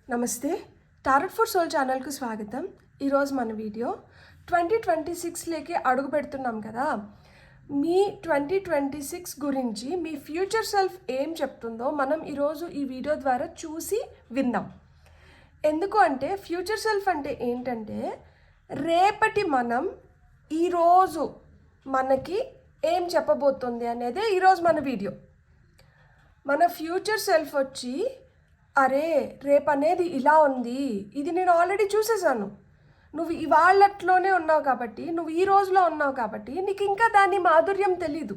నమస్తే, tarot for soul ఛానల్కు స్వాగతం. ఈరోజు మన వీడియో 2026లోకి అడుగు పెడుతున్నాం కదా. మీ 2026 గురించి మీ ఫ్యూచర్ సెల్ఫ్ ఏం చెప్తుందో మనం ఈరోజు ఈ వీడియో ద్వారా చూసి విందాం. ఎందుకు అంటే ఫ్యూచర్ సెల్ఫ్ అంటే ఏంటంటే రేపటి మనం ఈరోజు మనకి ఏం చెప్పబోతుంది అనేదే ఈరోజు మన వీడియో. మన ఫ్యూచర్ సెల్ఫ్ వచ్చి అరే రేపు అనేది ఇలా ఉంది, ఇది నేను ఆల్రెడీ చూసేసాను, నువ్వు ఇవాళట్లోనే ఉన్నావు కాబట్టి, నువ్వు ఈ రోజులో ఉన్నావు కాబట్టి నీకు ఇంకా దాని మాధుర్యం తెలీదు.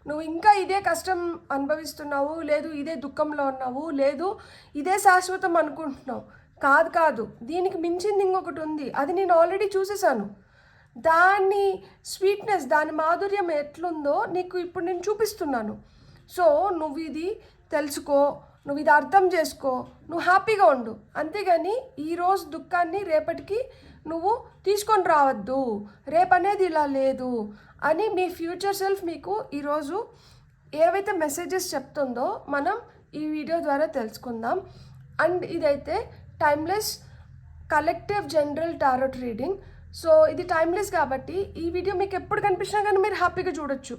నువ్వు ఇంకా ఇదే కష్టం అనుభవిస్తున్నావు, లేదు ఇదే దుఃఖంలో ఉన్నావు, లేదు ఇదే శాశ్వతం అనుకుంటున్నావు. కాదు, దీనికి మించింది ఇంకొకటి ఉంది, అది నేను ఆల్రెడీ చూసేసాను. దాని స్వీట్నెస్, దాని మాధుర్యం ఎట్లుందో నీకు ఇప్పుడు నేను చూపిస్తున్నాను. సో నువ్వు ఇది తెలుసుకో, నువ్వు ఇది అర్థం చేసుకో, నువ్వు హ్యాపీగా ఉండు. అంతేగాని ఈరోజు దుఃఖాన్ని రేపటికి నువ్వు తీసుకొని రావద్దు, రేపు అనేది ఇలా లేదు అని మీ ఫ్యూచర్ సెల్ఫ్ మీకు ఈరోజు ఏవైతే మెసేజెస్ చెప్తుందో మనం ఈ వీడియో ద్వారా తెలుసుకుందాం. అండ్ ఇదైతే timeless collective general tarot reading. So ఇది టైమ్లెస్ కాబట్టి ఈ వీడియో మీకు ఎప్పుడు కనిపించినా కానీ మీరు హ్యాపీగా చూడొచ్చు.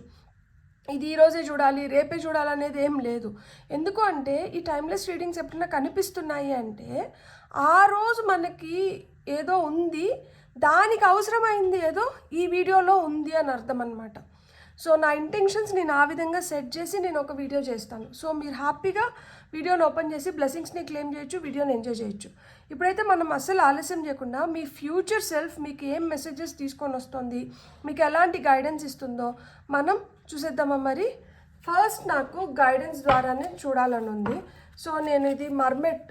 ఇది ఈరోజే చూడాలి, రేపే చూడాలనేది ఏం లేదు. ఎందుకు అంటే ఈ టైమ్లెస్ రీడింగ్స్ ఎప్పుడైనా కనిపిస్తున్నాయి అంటే ఆ రోజు మనకి ఏదో ఉంది, దానికి అవసరమైంది ఏదో ఈ వీడియోలో ఉంది అని అర్థం అనమాట. సో నా ఇంటెన్షన్స్ నేను ఆ విధంగా సెట్ చేసి నేను ఒక వీడియో చేస్తాను. సో మీరు హ్యాపీగా వీడియోని ఓపెన్ చేసి బ్లెస్సింగ్స్ని క్లెయిమ్ చేయొచ్చు, వీడియోని ఎంజాయ్ చేయొచ్చు. ఇప్పుడైతే మనం అస్సలు ఆలస్యం చేయకుండా మీ ఫ్యూచర్ సెల్ఫ్ మీకు ఏం మెసేజెస్ తీసుకొని వస్తుంది, మీకు ఎలాంటి గైడెన్స్ ఇస్తుందో మనం చూసేద్దామా. మరి ఫస్ట్ నాకు గైడెన్స్ ద్వారానే చూడాలని ఉంది. సో నేను ఇది మర్మెట్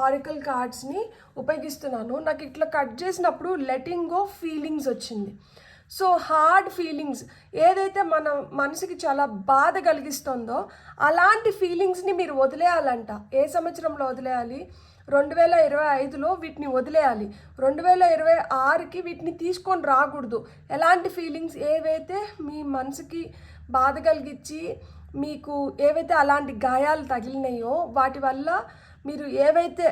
ఆరికల్ కార్డ్స్ని ఉపయోగిస్తున్నాను. నాకు ఇట్లా కట్ చేసినప్పుడు లెటింగ్ గో ఫీలింగ్స్ వచ్చింది. సో హార్డ్ ఫీలింగ్స్ ఏదైతే మన మనసుకి చాలా బాధ కలిగిస్తుందో అలాంటి ఫీలింగ్స్ని మీరు వదిలేయాలంట. ఏ సంవత్సరంలో వదిలేయాలి? 2025లో వీటిని వదిలేయాలి. 2026కి వీటిని తీసుకొని రాకూడదు. ఎలాంటి ఫీలింగ్స్ ఏవైతే మీ మనసుకి బాధ కలిగించి మీకు ఏవైతే అలాంటి గాయాలు తగిలినాయో వాటి వల్ల మీరు ఏవైతే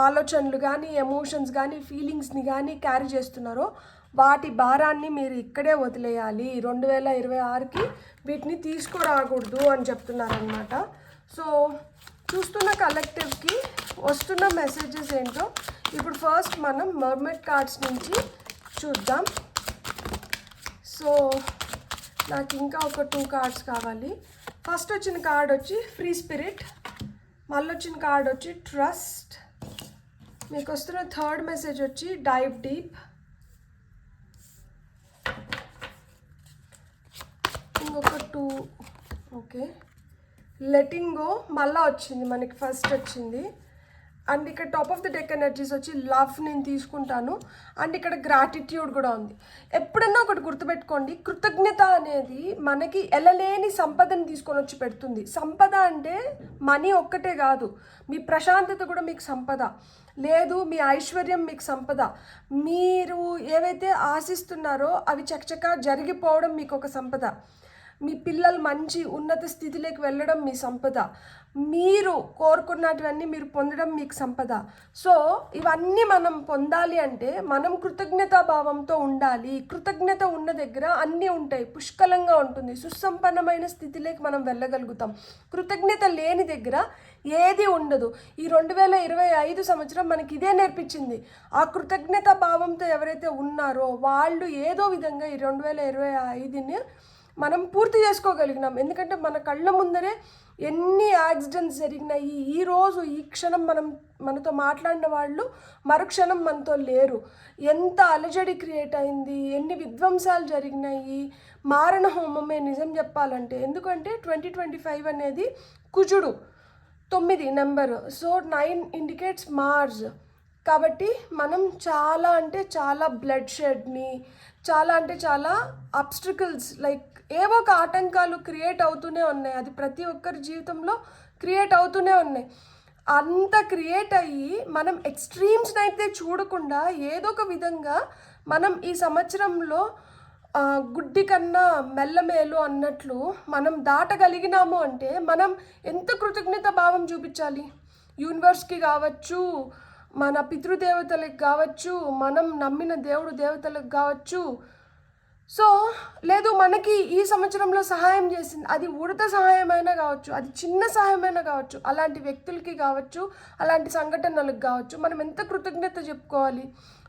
ఆలోచనలు కానీ ఎమోషన్స్ కానీ ఫీలింగ్స్ని కానీ క్యారీ చేస్తున్నారో వాటి భారాన్ని మీరు ఇక్కడే వదిలేయాలి. 2026కి వీటిని తీసుకురాకూడదు అని చెప్తున్నారనమాట. సో చూస్తున్న కలెక్టివ్కి వస్తున్న మెసేజెస్ ఏంటో ఇప్పుడు ఫస్ట్ మనం మర్మెట్ కార్డ్స్ నుంచి చూద్దాం. సో నాకు ఇంకా ఒక 2 కార్డ్స్ కావాలి. ఫస్ట్ వచ్చిన కార్డ్ వచ్చి ఫ్రీ స్పిరిట్, మళ్ళీ వచ్చిన కార్డ్ వచ్చి ట్రస్ట్, మీకు వస్తున్న థర్డ్ మెసేజ్ వచ్చి డైవ్ డీప్, ఇంకొక 2 ఓకే లెటింగ్ గో మళ్ళీ వచ్చింది మనకి, ఫస్ట్ వచ్చింది. అండ్ ఇక్కడ top of the deck energies వచ్చి లవ్ నేను తీసుకుంటాను. అండ్ ఇక్కడ గ్రాటిట్యూడ్ కూడా ఉంది. ఎప్పుడన్నా ఒకటి గుర్తుపెట్టుకోండి, కృతజ్ఞత అనేది మనకి ఎలలేని సంపదను తీసుకొని వచ్చి పెడుతుంది. సంపద అంటే మనీ ఒక్కటే కాదు, మీ ప్రశాంతత కూడా మీకు సంపద, లేదు మీ ఐశ్వర్యం మీకు సంపద, మీరు ఏవైతే ఆశిస్తున్నారో అవి చకచకా జరిగిపోవడం మీకు ఒక సంపద, మీ పిల్లలు మంచి ఉన్నత స్థితిలోకి వెళ్ళడం మీ సంపద, మీరు కోరుకున్నటువన్నీ మీరు పొందడం మీకు సంపద. సో ఇవన్నీ మనం పొందాలి అంటే మనం కృతజ్ఞతా భావంతో ఉండాలి. కృతజ్ఞత ఉన్న దగ్గర అన్నీ ఉంటాయి, పుష్కలంగా ఉంటుంది, సుసంపన్నమైన స్థితిలోకి మనం వెళ్ళగలుగుతాం. కృతజ్ఞత లేని దగ్గర ఏది ఉండదు. ఈ 2025 సంవత్సరం మనకి ఇదే నేర్పించింది. ఆ కృతజ్ఞత భావంతో ఎవరైతే ఉన్నారో వాళ్ళు ఏదో విధంగా ఈ 2025ని మనం పూర్తి చేసుకోగలిగినాం. ఎందుకంటే మన కళ్ళ ముందరే ఎన్ని యాక్సిడెంట్స్ జరిగినాయి, ఈరోజు ఈ క్షణం మనతో మాట్లాడిన వాళ్ళు మరుక్షణం మనతో లేరు, ఎంత అలజడి క్రియేట్ అయింది, ఎన్ని విధ్వంసాలు జరిగినాయి. మారణ హోమమే నిజం చెప్పాలంటే. ఎందుకంటే 2025 అనేది కుజుడు 9 నెంబర్, సో 9 ఇండికేట్స్ మార్స్. కాబట్టి మనం చాలా అంటే చాలా బ్లడ్ షెడ్ని, చాలా అంటే చాలా అబ్స్ట్రికల్స్ లైక్ ఏవో ఒక ఆటంకాలు క్రియేట్ అవుతూనే ఉన్నాయి. అది ప్రతి ఒక్కరి జీవితంలో క్రియేట్ అవుతూనే ఉన్నాయి. అంత క్రియేట్ అయ్యి మనం ఎక్స్ట్రీమ్స్ని అయితే చూడకుండా ఏదో ఒక విధంగా మనం ఈ సంవత్సరంలో గుడ్డి కన్నా మెల్లమేలు అన్నట్లు మనం దాటగలిగినాము అంటే మనం ఎంత కృతజ్ఞత భావం చూపించాలి. యూనివర్స్కి కావచ్చు, మన పితృదేవతలకు కావచ్చు, మనం నమ్మిన దేవుడు దేవతలకు కావచ్చు. సో లేదు మనకి ఈ సంవత్సరంలో సహాయం చేసింది, అది ఉడత సహాయమైనా కావచ్చు, అది చిన్న సహాయమైనా కావచ్చు, అలాంటి వ్యక్తులకి కావచ్చు, అలాంటి సంఘటనలకు కావచ్చు, మనం ఎంత కృతజ్ఞత చెప్పుకోవాలి.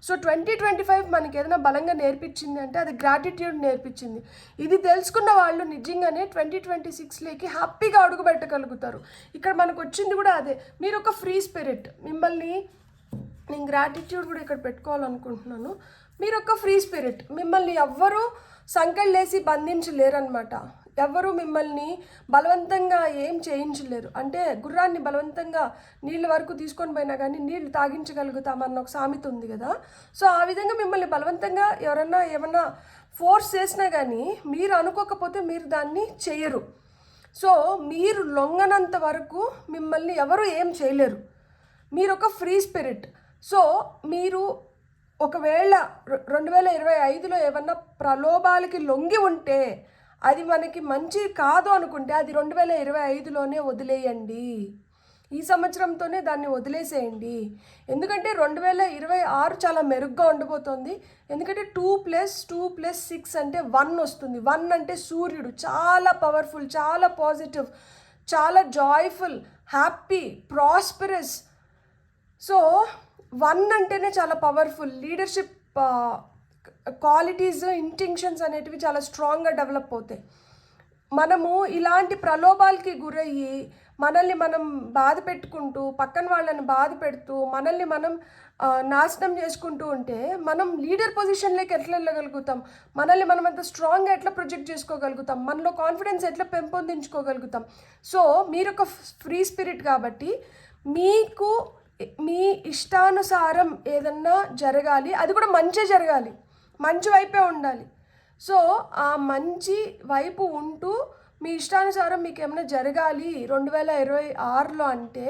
సో 2025 మనకి ఏదైనా బలంగా నేర్పించింది అంటే అది గ్రాటిట్యూడ్ నేర్పించింది. ఇది తెలుసుకున్న వాళ్ళు నిజంగానే 2026లోకి హ్యాపీగా అడుగు పెట్టగలుగుతారు. ఇక్కడ మనకు వచ్చింది కూడా అదే, మీరు ఒక ఫ్రీ స్పిరిట్. మిమ్మల్ని నేను గ్రాటిట్యూడ్ కూడా ఇక్కడ పెట్టుకోవాలనుకుంటున్నాను. మీరు ఒక ఫ్రీ స్పిరిట్, మిమ్మల్ని ఎవ్వరూ సంకెళ్ళేసి బంధించలేరు అనమాట. ఎవరు మిమ్మల్ని బలవంతంగా ఏం చేయించలేరు. అంటే గుర్రాన్ని బలవంతంగా నీళ్ళ వరకు తీసుకొని పోయినా కానీ నీళ్ళు తాగించగలుగుతామన్న ఒక సామెత ఉంది కదా. సో ఆ విధంగా మిమ్మల్ని బలవంతంగా ఎవరన్నా ఏమన్నా ఫోర్స్ చేసినా కానీ మీరు అనుకోకపోతే మీరు దాన్ని చేయరు. సో మీరు లొంగనంత వరకు మిమ్మల్ని ఎవరు ఏం చేయలేరు. మీరు ఒక ఫ్రీ స్పిరిట్. సో మీరు ఒకవేళ 2025లో ఏమన్నా ప్రలోభాలకి లొంగి ఉంటే, అది మనకి మంచి కాదు అనుకుంటే అది 2025లోనే వదిలేయండి. ఈ సంవత్సరంతోనే దాన్ని వదిలేసేయండి. ఎందుకంటే 2026 చాలా మెరుగ్గా ఉండబోతోంది. ఎందుకంటే 2+2+6 అంటే 1 వస్తుంది. 1 అంటే సూర్యుడు, చాలా పవర్ఫుల్, చాలా పాజిటివ్, చాలా జాయ్ఫుల్, హ్యాపీ, ప్రాస్పరస్. సో 1 అంటేనే చాలా పవర్ఫుల్. లీడర్షిప్ క్వాలిటీస్, ఇంటెన్షన్స్ అనేటివి చాలా స్ట్రాంగ్గా డెవలప్ అవుతాయి. మనము ఇలాంటి ప్రలోభాలకి గురయ్యి మనల్ని మనం బాధ పెట్టుకుంటూ, పక్కన వాళ్ళని బాధ పెడుతూ, మనల్ని మనం నాశనం చేసుకుంటూ ఉంటే మనం లీడర్ పొజిషన్లోకి ఎట్లా వెళ్ళగలుగుతాం? మనల్ని మనం అంత స్ట్రాంగ్గా ఎట్లా ప్రొజెక్ట్ చేసుకోగలుగుతాం? మనలో కాన్ఫిడెన్స్ ఎట్లా పెంపొందించుకోగలుగుతాం? సో మీరు ఒక ఫ్రీ స్పిరిట్ కాబట్టి మీకు మీ ఇష్టానుసారం ఏదన్నా జరగాలి, అది కూడా మంచి జరగాలి, మంచి వైపే ఉండాలి. సో ఆ మంచి వైపు ఉంటూ మీ ఇష్టానుసారం మీకు ఏమైనా జరగాలి 2026లో అంటే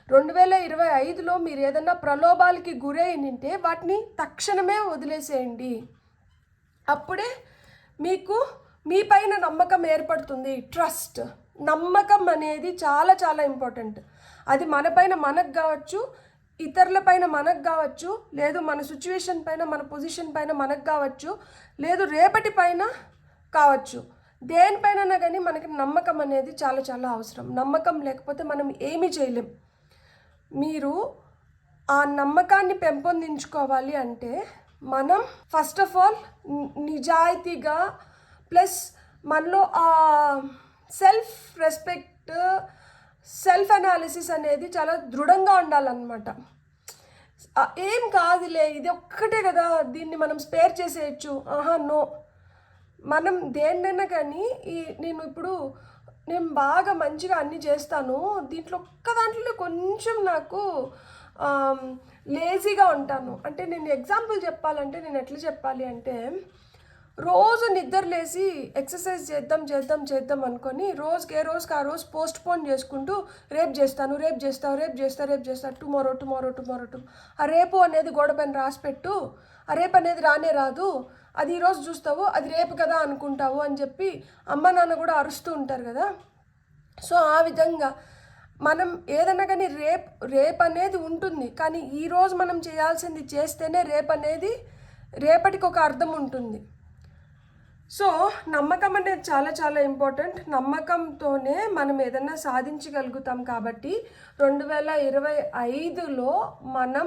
2025లో మీరు ఏదన్నా ప్రలోభాలకి గురైంటే వాటిని తక్షణమే వదిలేసేయండి. అప్పుడే మీకు మీ పైన నమ్మకం ఏర్పడుతుంది. ట్రస్ట్, నమ్మకం అనేది చాలా చాలా ఇంపార్టెంట్. అది మన పైన మనకు కావచ్చు, ఇతరుల పైన మనకు కావచ్చు, లేదు మన సిచ్యువేషన్ పైన, మన పొజిషన్ పైన మనకు కావచ్చు, లేదు రేపటి పైన కావచ్చు. దేనిపైన కానీ మనకి నమ్మకం అనేది చాలా చాలా అవసరం. నమ్మకం లేకపోతే మనం ఏమీ చేయలేం. మీరు ఆ నమ్మకాన్ని పెంపొందించుకోవాలి అంటే మనం ఫస్ట్ ఆఫ్ ఆల్ నిజాయితీగా, ప్లస్ మనలో ఆ సెల్ఫ్ రెస్పెక్ట్, సెల్ఫ్ అనాలిసిస్ అనేది చాలా దృఢంగా ఉండాలన్నమాట. ఏం కాదులే, ఇది ఒక్కటే కదా, దీన్ని మనం స్పేర్ చేసేయచ్చు, నో. మనం దేన్నైనా కానీ నేను బాగా మంచిగా అన్నీ చేస్తాను, దీంట్లో ఒక్క దాంట్లో కొంచెం నాకు లేజీగా ఉంటాను అంటే, నేను ఎగ్జాంపుల్ చెప్పాలంటే నేను ఎట్లా చెప్పాలి అంటే, రోజు నిద్రలేసి ఎక్సర్సైజ్ చేద్దాం అనుకొని రోజుకి ఆ రోజు పోస్ట్ పోన్ చేసుకుంటూ రేపు చేస్తా, టుమారో. ఆ రేపు అనేది గోడపైన రాసిపెట్టు, ఆ రేపు అనేది రానే రాదు, అది ఈరోజు చూస్తావు, అది రేపు కదా అనుకుంటావు అని చెప్పి అమ్మ నాన్న కూడా అరుస్తూ ఉంటారు కదా. సో ఆ విధంగా మనం ఏదన్నా కానీ రేపు అనేది ఉంటుంది, కానీ ఈరోజు మనం చేయాల్సింది చేస్తేనే రేపటికి ఒక అర్థం ఉంటుంది. సో నమ్మకం అనేది చాలా చాలా ఇంపార్టెంట్. నమ్మకంతోనే మనం ఏదన్నా సాధించగలుగుతాం. కాబట్టి 2025లో మనం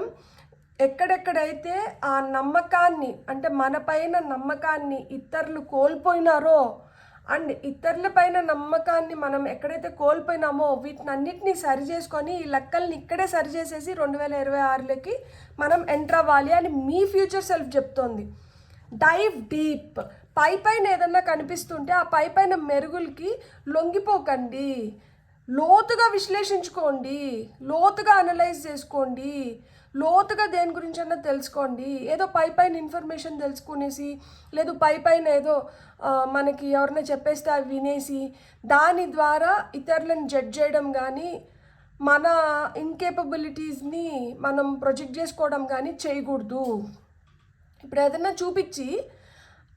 ఎక్కడెక్కడైతే ఆ నమ్మకాన్ని, అంటే మన పైన నమ్మకాన్ని ఇతరులు కోల్పోయినారో, అండ్ ఇతరుల పైన నమ్మకాన్ని మనం ఎక్కడైతే కోల్పోయినామో వీటినన్నిటినీ సరి చేసుకొని ఈ లెక్కల్ని ఇక్కడే సరి చేసేసి 2026లోకి మనం ఎంటర్ అవ్వాలి అని మీ ఫ్యూచర్ సెల్ఫ్ చెప్తోంది. Dive deep. పైన ఏదన్నా కనిపిస్తుంటే ఆ పైన మెరుగులకి లొంగిపోకండి. లోతుగా విశ్లేషించుకోండి, లోతుగా అనలైజ్ చేసుకోండి, లోతుగా దేని గురించి అన్నా తెలుసుకోండి. ఏదో పైన ఇన్ఫర్మేషన్ తెలుసుకునేసి, లేదు పైన ఏదో మనకి ఎవరైనా చెప్పేస్తే అవి వినేసి దాని ద్వారా ఇతరులను జడ్జ్ చేయడం కానీ, మన ఇన్కేపబిలిటీస్ని మనం ప్రొజెక్ట్ చేసుకోవడం కానీ చేయకూడదు. ఇప్పుడు ఏదైనా చూపించి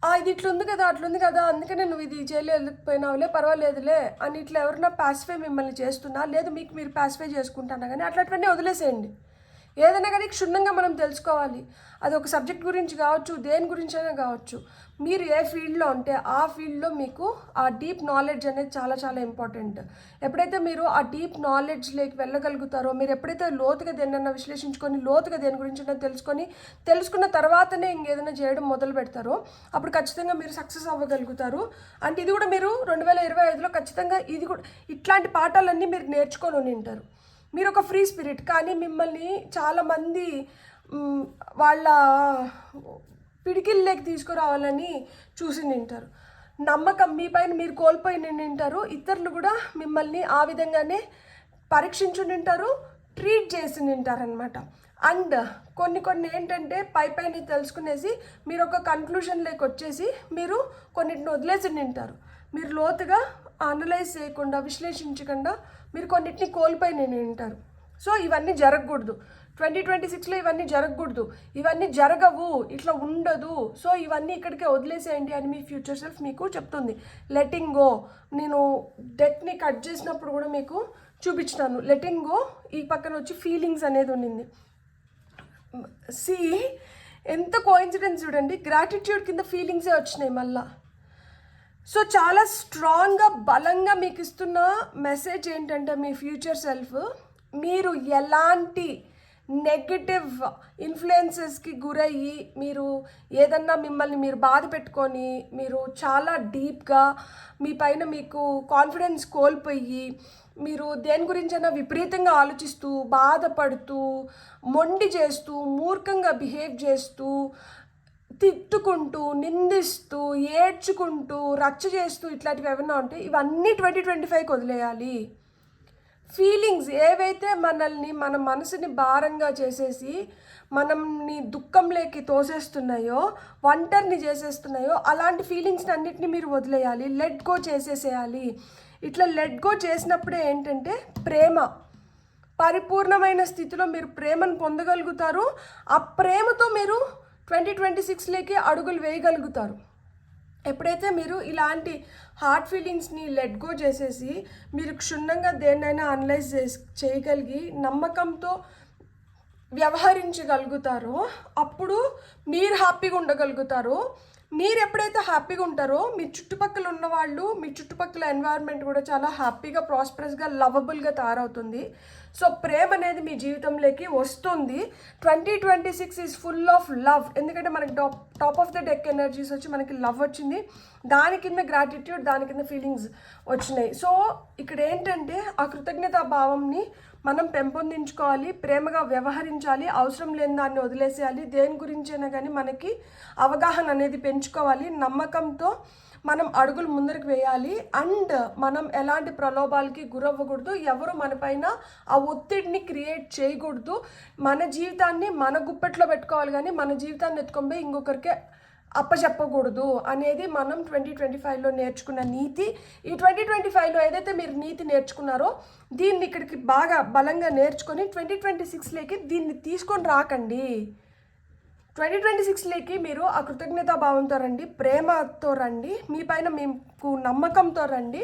ఇది ఇట్లుంది కదా అట్లుంది కదా అందుకనే నువ్వు ఇది చేయలేకపోయినావులే పర్వాలేదులే అని ఇట్లా ఎవరన్నా ప్యాసిఫై మిమ్మల్ని చేస్తున్నా లేదు మీకు మీరు ప్యాసిఫై చేసుకుంటున్నా కానీ అట్లాంటివన్నీ వదిలేసేయండి. ఏదైనా కానీ క్షుణ్ణంగా మనం తెలుసుకోవాలి. అది ఒక సబ్జెక్ట్ గురించి కావచ్చు, దేని గురించి అయినా కావచ్చు. మీరు ఏ ఫీల్డ్లో ఉంటే ఆ ఫీల్డ్లో మీకు ఆ డీప్ నాలెడ్జ్ అనేది చాలా చాలా ఇంపార్టెంట్. ఎప్పుడైతే మీరు ఆ డీప్ నాలెడ్జ్లోకి వెళ్ళగలుగుతారో, మీరు ఎప్పుడైతే లోతుగా దేన్నైనా విశ్లేషించుకొని లోతుగా దేని గురించి తెలుసుకున్న తర్వాతనే ఇంకేదైనా చేయడం మొదలు పెడతారో అప్పుడు ఖచ్చితంగా మీరు సక్సెస్ అవ్వగలుగుతారు. అంటే ఇది కూడా మీరు 2025లో ఖచ్చితంగా ఇది కూడా ఇట్లాంటి పాఠాలన్నీ మీరు నేర్చుకొని ఉంటారు. మీరు ఒక ఫ్రీ స్పిరిట్, కానీ మిమ్మల్ని చాలామంది వాళ్ళ పిడికిల్లోకి తీసుకురావాలని చూసి నింటారు. నమ్మకం మీ పైన మీరు కోల్పోయి నింటారు. ఇతరులు కూడా మిమ్మల్ని ఆ విధంగానే పరీక్షించి నింటారు, ట్రీట్ చేసి నింటారనమాట. అండ్ కొన్ని ఏంటంటే పైన తెలుసుకునేసి మీరు ఒక కన్క్లూషన్లోకి వచ్చేసి మీరు కొన్నిటిని వదిలేసి నింటారు. మీరు లోతుగా అనలైజ్ చేయకుండా విశ్లేషించకుండా మీరు కొన్నిటిని కోల్పోయి నింటారు. సో ఇవన్నీ జరగకూడదు. 2026లో ఇవన్నీ జరగకూడదు, ఇవన్నీ జరగవు, ఇట్లా ఉండదు. సో ఇవన్నీ ఇక్కడికే వదిలేసేయండి అని మీ ఫ్యూచర్ సెల్ఫ్ మీకు చెప్తుంది. లెటింగ్ గో, నేను డెక్ని కట్ చేసినప్పుడు కూడా మీకు చూపించినాను. లెటింగ్ గో ఈ పక్కన వచ్చి ఫీలింగ్స్ అనేది ఉండింది. సి ఎంత కోఇన్సిడెన్స్ చూడండి, గ్రాటిట్యూడ్ కింద ఫీలింగ్సే వచ్చినాయి మళ్ళా. సో చాలా స్ట్రాంగ్గా బలంగా మీకు ఇస్తున్న మెసేజ్ ఏంటంటే మీ ఫ్యూచర్ సెల్ఫ్, మీరు ఎలాంటి నెగటివ్ ఇన్ఫ్లుయెన్సెస్కి గురయ్యి మీరు ఏదన్నా మిమ్మల్ని మీరు బాధ పెట్టుకొని మీరు చాలా డీప్గా మీ పైన మీకు కాన్ఫిడెన్స్ కోల్పోయి మీరు దేని గురించైనా విపరీతంగా ఆలోచిస్తూ బాధపడుతూ మొండి చేస్తూ మూర్ఖంగా బిహేవ్ చేస్తూ తిట్టుకుంటూ నిందిస్తూ ఏడ్చుకుంటూ రచ్చ చేస్తూ ఇట్లాంటివి ఏమన్నా ఉంటే ఇవన్నీ 2025కి వదిలేయాలి. ఫీలింగ్స్ ఏవైతే మనల్ని మన మనసుని భారంగా చేసేసి మనల్ని దుఃఖంలోకి తోసేస్తున్నాయో, ఒంటరిని చేసేస్తున్నాయో అలాంటి ఫీలింగ్స్ని అన్నిటిని మీరు వదిలేయాలి, లెట్ గో చేసేసేయాలి. ఇట్లా లెట్ గో చేసినప్పుడే ఏంటంటే ప్రేమ పరిపూర్ణమైన స్థితిలో మీరు ప్రేమను పొందగలుగుతారు. ఆ ప్రేమతో మీరు 2026లోకి అడుగులు వేయగలుగుతారు. ఎప్పుడైతే మీరు ఇలాంటి హార్ట్ ఫీలింగ్స్ని లెట్ గో చేసేసి మీరు క్షుణ్ణంగా దేన్నైనా అనలైజ్ చేయగలిగి నమ్మకంతో వ్యవహరించగలుగుతారో అప్పుడు మీరు హ్యాపీగా ఉండగలుగుతారు. మీరు ఎప్పుడైతే హ్యాపీగా ఉంటారో మీ చుట్టుపక్కల ఉన్న వాళ్ళు, మీ చుట్టుపక్కల ఎన్వైరన్మెంట్ కూడా చాలా హ్యాపీగా ప్రాస్పరస్గా లవబుల్గా తయారవుతుంది. సో ప్రేమ అనేది మీ జీవితంలోకి వస్తుంది. 2026 ఈజ్ ఫుల్ ఆఫ్ లవ్. ఎందుకంటే మనకి top of the deck energies వచ్చి మనకి లవ్ వచ్చింది, దాని కింద గ్రాటిట్యూడ్, దాని కింద ఫీలింగ్స్ వచ్చినాయి. సో ఇక్కడ ఏంటంటే ఆ కృతజ్ఞతా భావంని మనం పెంపొందించుకోవాలి, ప్రేమగా వ్యవహరించాలి, అవసరం లేని దాన్ని వదిలేసేయాలి. దేని గురించైనా కానీ మనకి అవగాహన అనేది పెంచుకోవాలి, నమ్మకంతో మనం అడుగులు ముందరికి వేయాలి. అండ్ మనం ఎలాంటి ప్రలోభాలకి గురవ్వకూడదు, ఎవరు మన పైన ఆ ఒత్తిడిని క్రియేట్ చేయకూడదు. మన జీవితాన్ని మన గుప్పెట్లో పెట్టుకోవాలి, కానీ మన జీవితాన్ని ఎత్తుకొని పోయి ఇంకొకరికి అప్పచెప్పకూడదు అనేది మనం 2025లో నేర్చుకున్న నీతి. ఈ 2025లో ఏదైతే మీరు నీతి నేర్చుకున్నారో దీన్ని ఇక్కడికి బాగా బలంగా నేర్చుకొని 2026లోకి దీన్ని తీసుకొని రాకండి. 2026లోకి మీరు ఆ కృతజ్ఞతా భావంతో రండి, ప్రేమతో రండి, మీ పైన మీకు నమ్మకంతో రండి,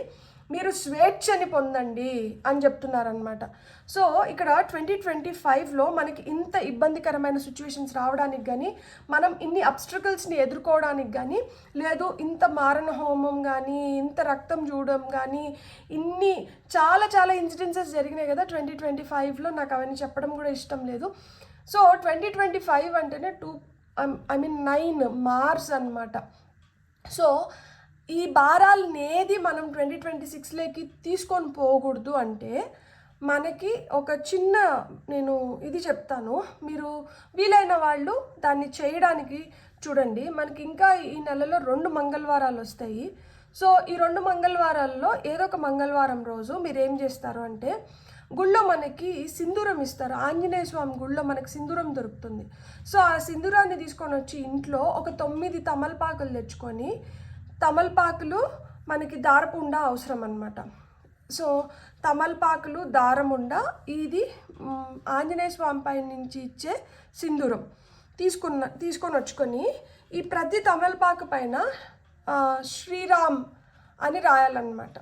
మీరు స్వేచ్ఛని పొందండి అని చెప్తున్నారనమాట. సో ఇక్కడ 2025లో మనకి ఇంత ఇబ్బందికరమైన సిచ్యువేషన్స్ రావడానికి కానీ, మనం ఇన్ని అబ్స్ట్రకల్స్ని ఎదుర్కోవడానికి కానీ లేదు, ఇంత మారణ హోమం కానీ, ఇంత రక్తం చూడడం కానీ, ఇన్ని చాలా చాలా ఇన్సిడెన్సెస్ జరిగినాయి కదా 2025లో. నాకు అవన్నీ చెప్పడం కూడా ఇష్టం లేదు. సో 2025 అంటేనే 9 మార్స్ అనమాట. సో ఈ భారాలనేది మనం 2026లోకి తీసుకొని పోకూడదు. అంటే మనకి ఒక చిన్న నేను ఇది చెప్తాను, మీరు వీలైన వాళ్ళు దాన్ని చేయడానికి చూడండి. మనకి ఇంకా ఈ నెలలో 2 మంగళవారాలు వస్తాయి. సో ఈ 2 మంగళవారాల్లో ఏదో ఒక మంగళవారం రోజు మీరు ఏం చేస్తారు అంటే గుళ్ళో మనకి సింధూరం ఇస్తారు. ఆంజనేయ స్వామి గుళ్ళో మనకి సింధూరం దొరుకుతుంది. సో ఆ సింధూరాన్ని తీసుకొని వచ్చి ఇంట్లో ఒక 9 తమలపాకులు తెచ్చుకొని, తమలపాకులు మనకి దారపుండ అవసరం అన్నమాట. సో తమలపాకులు, దారముండ, ఇది ఆంజనేయ స్వామి పై నుంచి ఇచ్చే సింధూరం తీసుకొని వచ్చుకొని ఈ ప్రతి తమలపాకు పైన శ్రీరామ్ అని రాయాలన్నమాట.